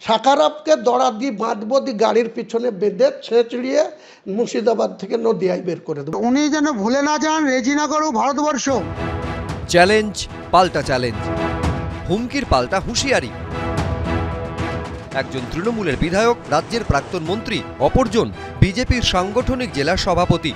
সাকারাপকে দড়া দিয়ে বাঁধবো দিয়ে গাড়ির পিছনে বেঁধে ছেঁচড়িয়ে মুর্শিদাবাদ থেকে নদিয়ায় বের করে দেবো। উনি যেন ভুলে না যান রেজিনগর ও ভারতবর্ষ। চ্যালেঞ্জ পাল্টা চ্যালেঞ্জ, হুমকির পাল্টা হুঁশিয়ারি। একজন তৃণমূলের বিধায়ক, রাজ্যের প্রাক্তন মন্ত্রী, অপরজন বিজেপির সাংগঠনিক জেলা সভাপতি।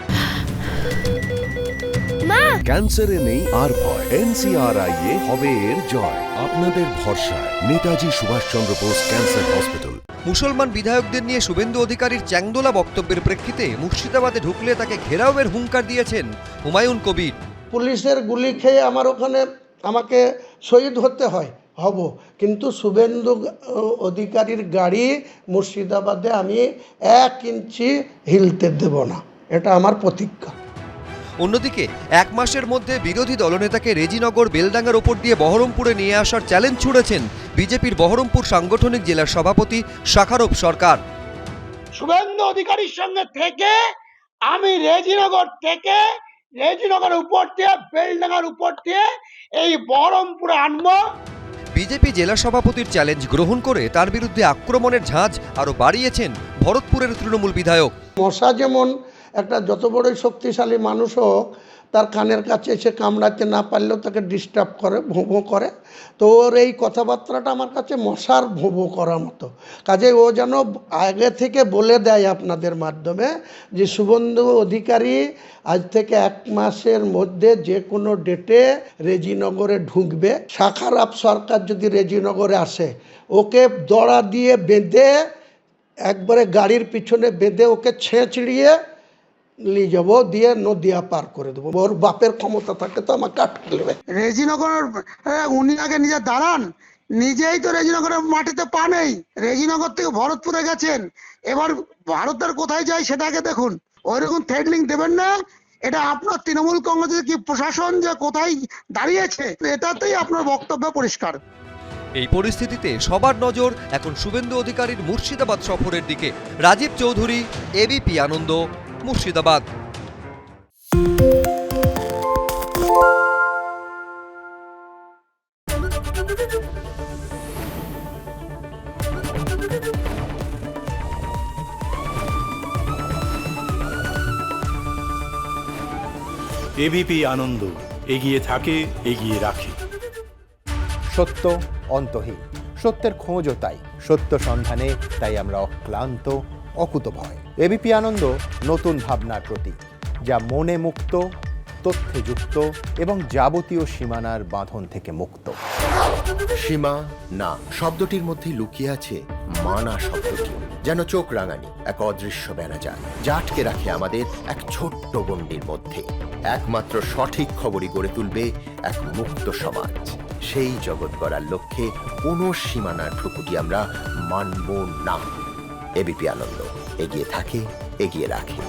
ক্যান্সারে নেই আর ভয়, NCRI-এ হবে এর জয়। আপনাদের ভরসা নেতাজি সুভাষচন্দ্র বোস ক্যান্সার হসপিটাল। মুসলমান বিধায়কদের নিয়ে শুভেন্দু অধিকারীর চ্যাংদোলা বক্তব্যের প্রেক্ষিতে মুর্শিদাবাদে ঢুকলে তাকে ঘেরাওয়ের হুঙ্কার দিয়েছেন হুমায়ুন কবির। পুলিশের গুলি খেয়ে আমাকে শহীদ হতে হয়, হব, কিন্তু শুভেন্দু অধিকারীর গাড়ি মুর্শিদাবাদে আমি 1 ইঞ্চি হিলতে দেব না, এটা আমার প্রতিজ্ঞা। অন্যদিকে 1 মাসের মধ্যে বিরোধী দলনেতাকে রেজিনগর বেলডাঙ্গার ওপর দিয়ে বহরমপুরে নিয়ে আসার চ্যালেঞ্জ ছুড়েছেন বিজেপির বহরমপুর সাংগঠনিক জেলার সভাপতি শাখারুপ সরকার। শুভেন্দু অধিকারীর সঙ্গে থেকে আমি রেজিনগরের উপর দিয়ে বেলডাঙ্গার উপর দিয়ে এই বহরমপুরে আনবো। বিজেপি জেলা সভাপতির চ্যালেঞ্জ গ্রহণ করে তার বিরুদ্ধে আক্রমণের ঝাঁজ আরও বাড়িয়েছেন ভরতপুরের তৃণমূল বিধায়ক। মশা যেমন একটা যত বড়ই শক্তিশালী মানুষ হোক, তার কানের কাছে এসে কামড়াতে না পারলেও তাকে ডিস্টার্ব করে, ভোঁ করে। তো ওর এই কথাবার্তাটা আমার কাছে মশার ভোঁ করার মতো। কাজে ও যেন আগে থেকে বলে দেয় আপনাদের মাধ্যমে যে শুভেন্দু অধিকারী আজ থেকে 1 মাসের মধ্যে যে কোনো ডেটে রেজিনগরে ঢুকবে। শাখারাপ সরকার যদি রেজিনগরে আসে, ওকে দড়া দিয়ে বেঁধে একবারে গাড়ির পিছনে বেঁধে ওকে ছেঁচড়িয়ে নিয়ে যাবো, দিয়ে নদিয়া পার করে দেবো। ওর বাপের ক্ষমতা থাকে তো আমাকে আটকে নেবে। রেজিনগর উনি আগে নিজে দাঁড়ান, নিজেই তো রেজিনগরের মাটিতে পা নেই। রেজিনগর থেকে ভরতপুরে গেছেন, এবার ভারতের কোথায় যায় সেটাকে দেখুন। ওইরকম থ্রেডলিং দেবেন না। এটা আপনার তৃণমূল কংগ্রেসের কি প্রশাসন যে কোথায় দাঁড়িয়েছে, এটাতেই আপনার বক্তব্য পরিষ্কার। এই পরিস্থিতিতে সবার নজর এখন শুভেন্দু অধিকারীর মুর্শিদাবাদ সফরের দিকে। রাজীব চৌধুরী, ABP আনন্দ, মুর্শিদাবাদ। ABP আনন্দ, এগিয়ে থাকে, এগিয়ে রাখে। সত্য অন্তহীন, সত্যের খোঁজও তাই, সত্য সন্ধানে তাই আমরা অক্লান্ত, অকুতভয়। ABP আনন্দ নতুন ভাবনার প্রতীক, যা মনে মুক্ত, তথ্যে যুক্ত এবং যাবতীয় সীমানার বাঁধন থেকে মুক্ত। সীমা না শব্দটির মধ্যে লুকিয়ে আছে মানা শব্দটি, যেন চোখ রাঙানি এক অদৃশ্য বেড়াজাল, যা আটকে রাখে আমাদের এক ছোট্ট গণ্ডির মধ্যে। একমাত্র সঠিক খবরই গড়ে তুলবে এক মুক্ত সমাজ। সেই জগৎ গড়ার লক্ষ্যে কোনো সীমানার ঠুকুটি আমরা মানব না। ABP আনন্দ, এগিয়ে থাকে, এগিয়ে রাখে।